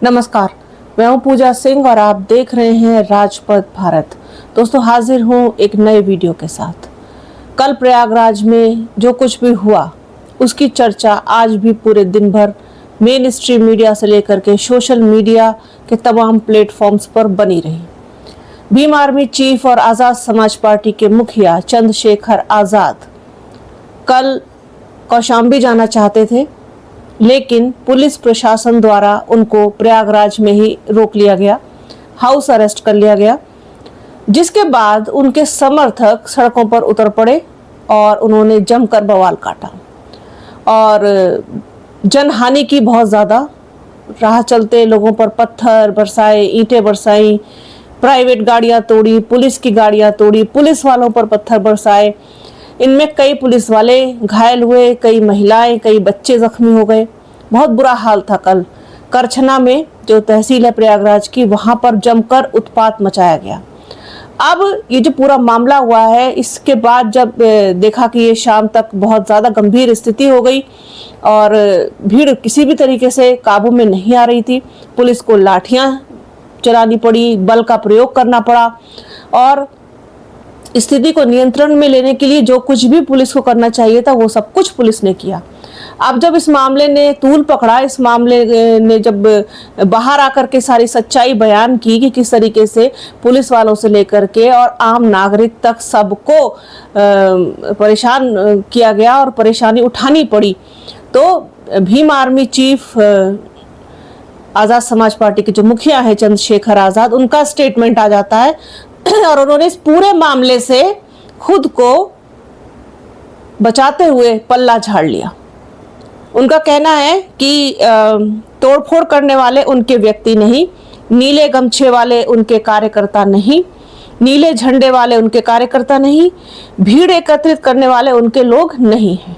नमस्कार, मैं हूं पूजा सिंह और आप देख रहे हैं राजपथ भारत। दोस्तों, हाजिर हूं एक नए वीडियो के साथ। कल प्रयागराज में जो कुछ भी हुआ उसकी चर्चा आज भी पूरे दिन भर मेन स्ट्रीम मीडिया से लेकर के सोशल मीडिया के तमाम प्लेटफॉर्म्स पर बनी रही। भीम आर्मी चीफ और आज़ाद समाज पार्टी के मुखिया चंद्रशेखर आज़ाद कल कौशाम्बी जाना चाहते थे, लेकिन पुलिस प्रशासन द्वारा उनको प्रयागराज में ही रोक लिया गया, हाउस अरेस्ट कर लिया गया। जिसके बाद उनके समर्थक सड़कों पर उतर पड़े और उन्होंने जमकर बवाल काटा और जनहानि की बहुत ज़्यादा। राह चलते लोगों पर पत्थर बरसाए, ईंटें बरसाई, प्राइवेट गाड़ियां तोड़ी, पुलिस की गाड़ियां तोड़ी, पुलिस वालों पर पत्थर बरसाए। इनमें कई पुलिस वाले घायल हुए, कई महिलाएं, कई बच्चे जख्मी हो गए। बहुत बुरा हाल था। कल करछना में जो तहसील है प्रयागराज की, वहां पर जमकर उत्पात मचाया गया। अब ये जो पूरा मामला हुआ है, इसके बाद जब देखा कि ये शाम तक बहुत ज़्यादा गंभीर स्थिति हो गई और भीड़ किसी भी तरीके से काबू में नहीं आ रही थी, पुलिस को लाठियां चलानी पड़ी, बल का प्रयोग करना पड़ा और स्थिति को नियंत्रण में लेने के लिए जो कुछ भी पुलिस को करना चाहिए था वो सब कुछ पुलिस ने किया। अब जब इस मामले ने तूल पकड़ा, इस मामले ने जब बाहर आकर के सारी सच्चाई बयान की कि किस तरीके से पुलिस वालों से लेकर के और आम नागरिक तक सबको परेशान किया गया और परेशानी उठानी पड़ी, तो भीम आर्मी चीफ आज़ाद समाज पार्टी के जो मुखिया है चंद्रशेखर आज़ाद, उनका स्टेटमेंट आ जाता है और उन्होंने इस पूरे मामले से खुद को बचाते हुए पल्ला झाड़ लिया। उनका कहना है कि तोड़फोड़ करने वाले उनके व्यक्ति नहीं, नीले गमछे वाले उनके कार्यकर्ता नहीं, नीले झंडे वाले उनके कार्यकर्ता नहीं, भीड़ एकत्रित करने वाले उनके लोग नहीं हैं।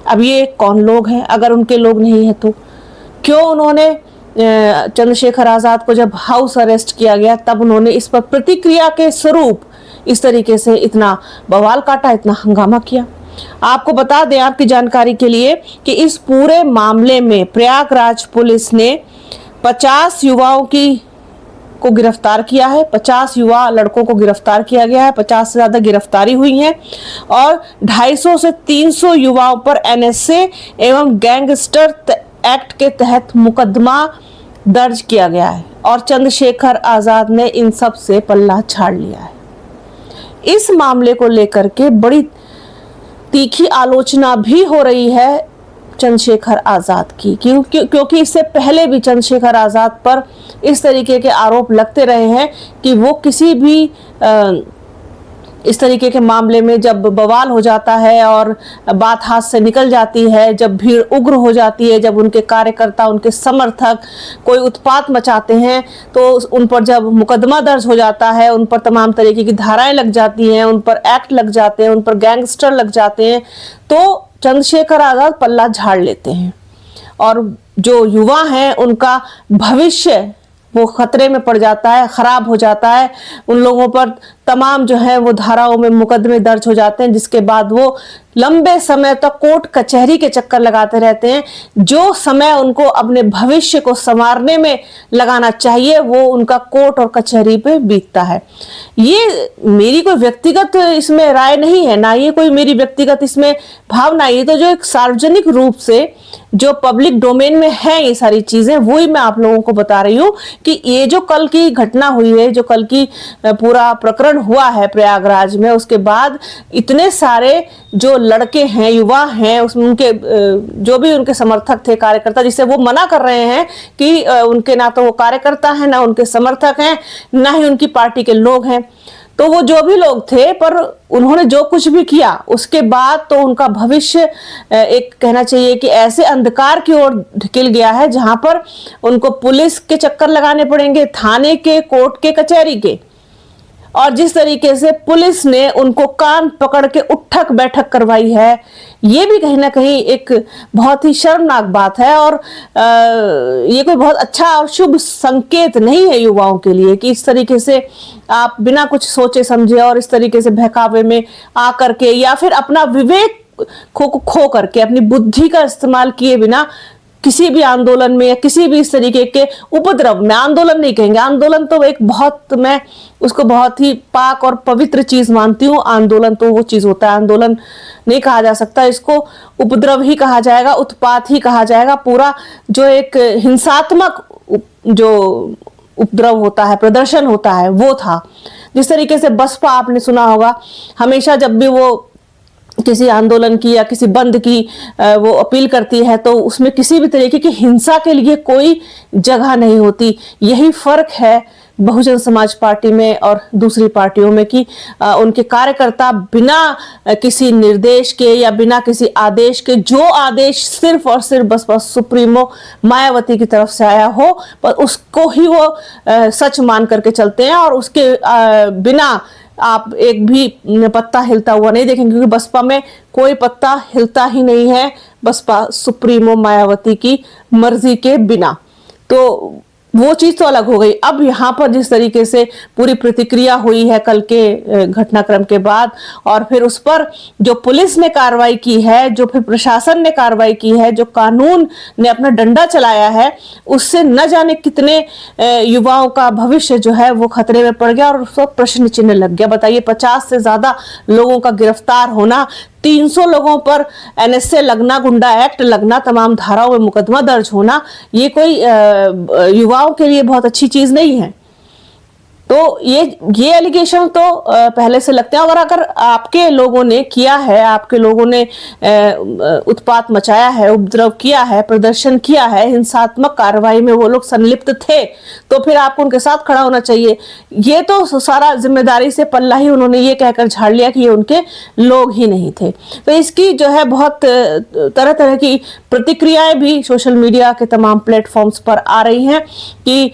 अब ये कौन लोग हैं? अगर उनके लोग नहीं है तो क्यों उन्होंने चंद्रशेखर आज़ाद को जब हाउस अरेस्ट किया गया तब उन्होंने इस पर प्रतिक्रिया के स्वरूप इस तरीके से इतना बवाल काटा, इतना हंगामा किया? आपको बता दें, आपकी जानकारी के लिए, कि इस पूरे मामले में प्रयागराज पुलिस ने 50 युवाओं को गिरफ्तार किया है। 50 युवा लड़कों को गिरफ्तार किया गया है। 50 से ज्यादा गिरफ्तारी हुई है और 250 से 300 युवाओं पर NSA एवं गैंगस्टर एक्ट के तहत मुकदमा दर्ज किया गया है और चंद्रशेखर आज़ाद ने इन सब से पल्ला झाड़ लिया है। इस मामले को लेकर के बड़ी तीखी आलोचना भी हो रही है चंद्रशेखर आज़ाद की, क्योंकि इससे पहले भी चंद्रशेखर आज़ाद पर इस तरीके के आरोप लगते रहे हैं कि वो किसी भी इस तरीके के मामले में जब बवाल हो जाता है और बात हाथ से निकल जाती है, जब भीड़ उग्र हो जाती है, जब उनके कार्यकर्ता, उनके समर्थक कोई उत्पात मचाते हैं, तो उन पर जब मुकदमा दर्ज हो जाता है, उन पर तमाम तरीके की धाराएं लग जाती हैं, उन पर एक्ट लग जाते हैं, उन पर गैंगस्टर लग जाते हैं, तो चंद्रशेखर आज़ाद पल्ला झाड़ लेते हैं और जो युवा हैं उनका भविष्य वो खतरे में पड़ जाता है, खराब हो जाता है। उन लोगों पर तमाम जो है वो धाराओं में मुकदमे दर्ज हो जाते हैं, जिसके बाद वो लंबे समय तक कोर्ट कचहरी के चक्कर लगाते रहते हैं। जो समय उनको अपने भविष्य को संवारने में लगाना चाहिए वो उनका कोर्ट और कचहरी पे बीतता है। ये मेरी कोई व्यक्तिगत इसमें राय नहीं है, ना ये कोई मेरी व्यक्तिगत इसमें भावना। ये तो जो एक सार्वजनिक रूप से जो पब्लिक डोमेन में है ये सारी चीजें, वही मैं आप लोगों को बता रही हूँ कि ये जो कल की घटना हुई है, जो कल की पूरा प्रकरण हुआ है प्रयागराज में, उसके बाद इतने सारे जो लड़के हैं, युवा हैं, उसमें उनके जो भी उनके समर्थक थे, कार्यकर्ता, जिसे वो मना कर रहे हैं कि उनके ना तो वो कार्यकर्ता हैं, ना उनके समर्थक हैं, ना ही उनकी पार्टी के लोग हैं, तो वो जो भी लोग थे, पर उन्होंने जो कुछ भी किया उसके बाद तो उनका भविष्य एक कहना चाहिए कि ऐसे अंधकार की ओर ढकेल गया है जहां पर उनको पुलिस के चक्कर लगाने पड़ेंगे, थाने के, कोर्ट के, कचहरी के। और जिस तरीके से पुलिस ने उनको कान पकड़ के उठक बैठक करवाई है, ये भी कहीं ना कहीं एक बहुत ही शर्मनाक बात है और ये कोई बहुत अच्छा और शुभ संकेत नहीं है युवाओं के लिए कि इस तरीके से आप बिना कुछ सोचे समझे और इस तरीके से बहकावे में आकर के या फिर अपना विवेक खो करके, अपनी बुद्धि का इस्तेमाल किए बिना किसी भी आंदोलन में या किसी भी इस तरीके के उपद्रव में, आंदोलन नहीं कहेंगे, आंदोलन तो एक बहुत, मैं उसको बहुत ही पाक और पवित्र चीज मानती हूँ। आंदोलन तो वो चीज होता है, आंदोलन नहीं कहा जा सकता, इसको उपद्रव ही कहा जाएगा, उत्पात ही कहा जाएगा। पूरा जो एक हिंसात्मक जो उपद्रव होता है, प्रदर्शन होता है, वो था। जिस तरीके से बसपा, आपने सुना होगा, हमेशा जब भी वो किसी आंदोलन की या किसी बंद की वो अपील करती है तो उसमें किसी भी तरीके की हिंसा के लिए कोई जगह नहीं होती। यही फर्क है बहुजन समाज पार्टी में और दूसरी पार्टियों में कि उनके कार्यकर्ता बिना किसी निर्देश के या बिना किसी आदेश के, जो आदेश सिर्फ और सिर्फ बस सुप्रीमो मायावती की तरफ से आया हो, पर उसको ही वो सच मान करके चलते हैं और उसके बिना आप एक भी पत्ता हिलता हुआ नहीं देखेंगे, क्योंकि बसपा में कोई पत्ता हिलता ही नहीं है, बसपा सुप्रीमो मायावती की मर्जी के बिना। तो वो चीज तो अलग हो गई। अब यहाँ पर जिस तरीके से पूरी प्रतिक्रिया हुई है कल के घटनाक्रम के बाद, और फिर उस पर जो पुलिस ने कार्रवाई की है, जो फिर प्रशासन ने कार्रवाई की है, जो कानून ने अपना डंडा चलाया है, उससे न जाने कितने युवाओं का भविष्य जो है वो खतरे में पड़ गया और उस पर प्रश्न चिन्ह लग गया। बताइए, 50 से ज्यादा लोगों का गिरफ्तार होना, 300 लोगों पर एनएसए लगना, गुंडा एक्ट लगना, तमाम धाराओं में मुकदमा दर्ज होना, ये कोई युवाओं के लिए बहुत अच्छी चीज नहीं है। तो ये एलिगेशन तो पहले से लगते हैं। और अगर आपके लोगों ने किया है, आपके लोगों ने उत्पात मचाया है, उपद्रव किया है, प्रदर्शन किया है, हिंसात्मक कार्रवाई में वो लोग संलिप्त थे, तो फिर आपको उनके साथ खड़ा होना चाहिए। ये तो सारा जिम्मेदारी से पल्ला ही उन्होंने ये कहकर झाड़ लिया कि ये उनके लोग ही नहीं थे। तो इसकी जो है बहुत तरह तरह की प्रतिक्रियाएं भी सोशल मीडिया के तमाम प्लेटफॉर्म्स पर आ रही हैं कि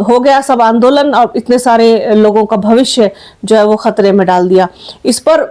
हो गया सब आंदोलन और इतने सारे लोगों का भविष्य जो है वो खतरे में डाल दिया। इस पर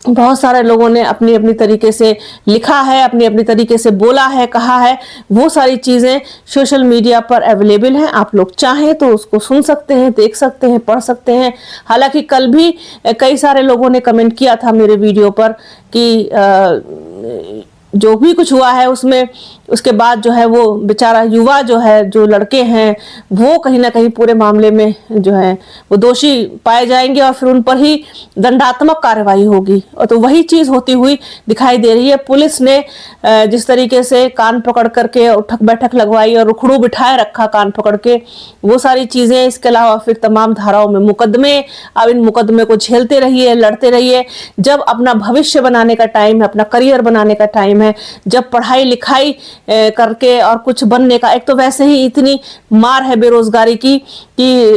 बहुत सारे लोगों ने अपनी अपनी तरीके से लिखा है, अपनी अपनी तरीके से बोला है, कहा है। वो सारी चीजें सोशल मीडिया पर अवेलेबल हैं, आप लोग चाहें तो उसको सुन सकते हैं, देख सकते हैं, पढ़ सकते हैं। हालांकि कल भी कई सारे लोगों ने कमेंट किया था मेरे वीडियो पर कि जो भी कुछ हुआ है उसमें, उसके बाद जो है वो बेचारा युवा जो है, जो लड़के हैं, वो कहीं ना कहीं पूरे मामले में जो है वो दोषी पाए जाएंगे और फिर उन पर ही दंडात्मक कार्रवाई होगी। और तो वही चीज होती हुई दिखाई दे रही है। पुलिस ने जिस तरीके से कान पकड़ करके उठक बैठक लगवाई और रुखड़ू बिठाए रखा कान पकड़ के, वो सारी चीजें, इसके अलावा फिर तमाम धाराओं में मुकदमे, अब इन मुकदमे को झेलते रहिए, लड़ते रहिए। जब अपना भविष्य बनाने का टाइम है, अपना करियर बनाने का टाइम है, जब पढ़ाई लिखाई करके और कुछ बनने का, एक तो वैसे ही इतनी मार है बेरोजगारी की कि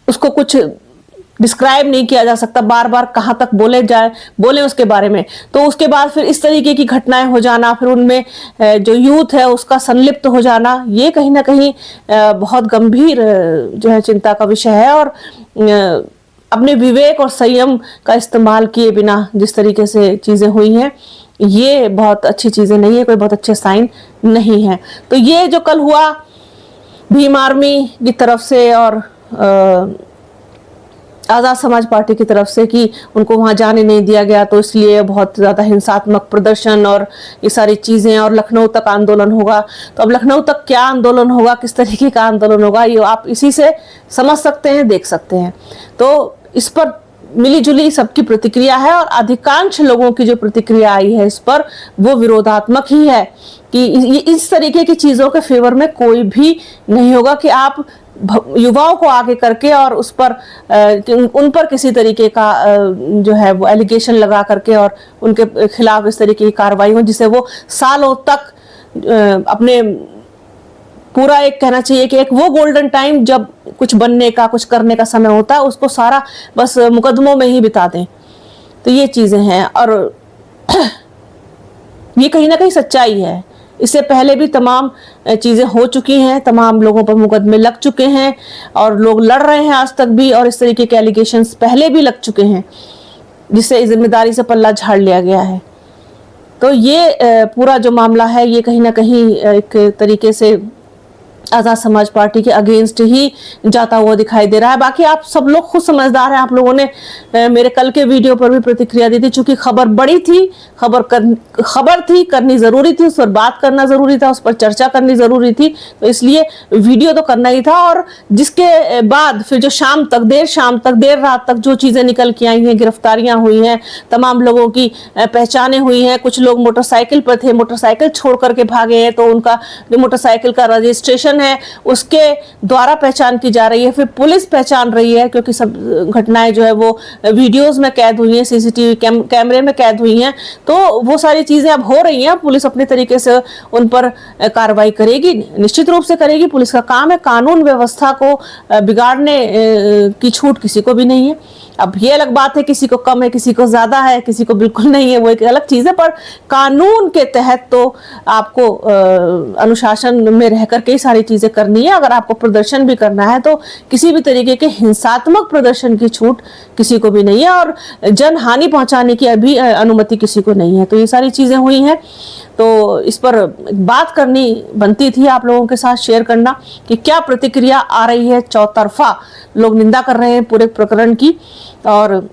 उसको कुछ डिस्क्राइब नहीं किया जा सकता, बार बार कहाँ तक बोले उसके बारे में। तो उसके बाद फिर इस तरीके की घटनाएं हो जाना, फिर उनमें जो यूथ है उसका संलिप्त हो जाना, ये कहीं ना कहीं बहुत गंभीर जो है चिंता का विषय है। और अपने विवेक और संयम का इस्तेमाल किए बिना जिस तरीके से चीजें हुई हैं, ये बहुत अच्छी चीजें नहीं है, कोई बहुत अच्छे साइन नहीं है। तो ये जो कल हुआ भीम आर्मी की तरफ से और आज़ाद समाज पार्टी की तरफ से कि उनको वहां जाने नहीं दिया गया, तो इसलिए बहुत ज़्यादा हिंसात्मक प्रदर्शन और ये सारी चीज़ें, और लखनऊ तक आंदोलन होगा। तो अब लखनऊ तक क्या आंदोलन होगा, किस तरीके का आंदोलन होगा, ये आप इसी से समझ सकते हैं, देख सकते हैं। तो इस पर मिलीजुली सबकी प्रतिक्रिया है और अधिकांश लोगों की जो प्रतिक्रिया आई है इस पर, वो विरोधात्मक ही है कि इस तरीके की चीज़ों के फेवर में कोई भी नहीं होगा कि आप युवाओं को आगे करके और उस पर उन पर किसी तरीके का जो है वो एलिगेशन लगा करके और उनके खिलाफ इस तरीके की कार्रवाई हो जिससे वो सालों तक अपने पूरा, एक कहना चाहिए कि एक वो गोल्डन टाइम जब कुछ बनने का, कुछ करने का समय होता है, उसको सारा बस मुकदमों में ही बिता दें। तो ये चीजें हैं और ये कहीं ना कहीं सच्चाई है। इससे पहले भी तमाम चीजें हो चुकी हैं, तमाम लोगों पर मुकदमे लग चुके हैं और लोग लड़ रहे हैं आज तक भी, और इस तरीके के एलिगेशंस पहले भी लग चुके हैं जिससे जिम्मेदारी से पल्ला झाड़ लिया गया है। तो ये पूरा जो मामला है ये कहीं ना कहीं एक तरीके से आज़ाद समाज पार्टी के अगेंस्ट ही जाता हुआ दिखाई दे रहा है। बाकी आप सब लोग खुद समझदार हैं। आप लोगों ने मेरे कल के वीडियो पर भी प्रतिक्रिया दी थी, चूंकि खबर बड़ी थी, खबर थी, करनी जरूरी थी, उस पर बात करना जरूरी था, उस पर चर्चा करनी जरूरी थी, तो इसलिए वीडियो तो करना ही था। और जिसके बाद फिर जो शाम तक, देर रात तक जो चीजें निकल के आई हैं, गिरफ्तारियां हुई हैं, तमाम लोगों की पहचानें हुई हैं, कुछ लोग मोटरसाइकिल पर थे, मोटरसाइकिल छोड़ करके भागे हैं, तो उनका जो मोटरसाइकिल का रजिस्ट्रेशन है उसके द्वारा पहचान की जा रही है, फिर पुलिस पहचान रही है, क्योंकि सब घटनाएं जो है वो वीडियोस में कैद हुई हैं, सीसीटीवी कैमरे में कैद हुई हैं, तो वो सारी चीजें अब हो रही हैं। पुलिस अपने तरीके से उन पर कार्रवाई करेगी, निश्चित रूप से करेगी, पुलिस का काम है। कानून व्यवस्था को बिगाड़ने की छूट किसी को भी नहीं है। अब ये अलग बात है, किसी को कम है, किसी को ज्यादा है, किसी को बिल्कुल नहीं है, वो एक अलग चीज है, पर कानून के तहत तो आपको अनुशासन में रह करके ही सारी चीजें करनी है। अगर आपको प्रदर्शन भी करना है तो किसी भी तरीके के हिंसात्मक प्रदर्शन की छूट किसी को भी नहीं है, और जन हानि पहुंचाने की अभी अनुमति किसी को नहीं है। तो ये सारी चीजें हुई हैं, तो इस पर बात करनी बनती थी, आप लोगों के साथ शेयर करना कि क्या प्रतिक्रिया आ रही है। चौतरफा लोग निंदा कर रहे हैं पूरे प्रकरण की, और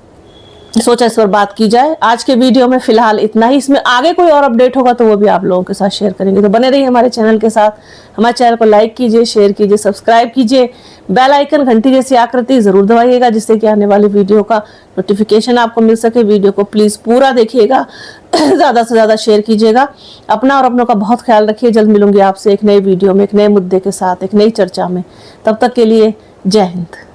सोचा इस पर बात की जाए। आज के वीडियो में फिलहाल इतना ही। इसमें आगे कोई और अपडेट होगा तो वो भी आप लोगों के साथ शेयर करेंगे। तो बने रहिए हमारे चैनल के साथ। हमारे चैनल को लाइक कीजिए, शेयर कीजिए, सब्सक्राइब कीजिए, बेल आइकन घंटी जैसी आकृति जरूर दबाइएगा, जिससे कि आने वाली वीडियो का नोटिफिकेशन आपको मिल सके। वीडियो को प्लीज पूरा देखिएगा, ज्यादा से ज्यादा शेयर कीजिएगा। अपना और अपनों का बहुत ख्याल रखिए। जल्द मिलूंगी आपसे एक नए वीडियो में, एक नए मुद्दे के साथ, एक नई चर्चा में। तब तक के लिए जय हिंद।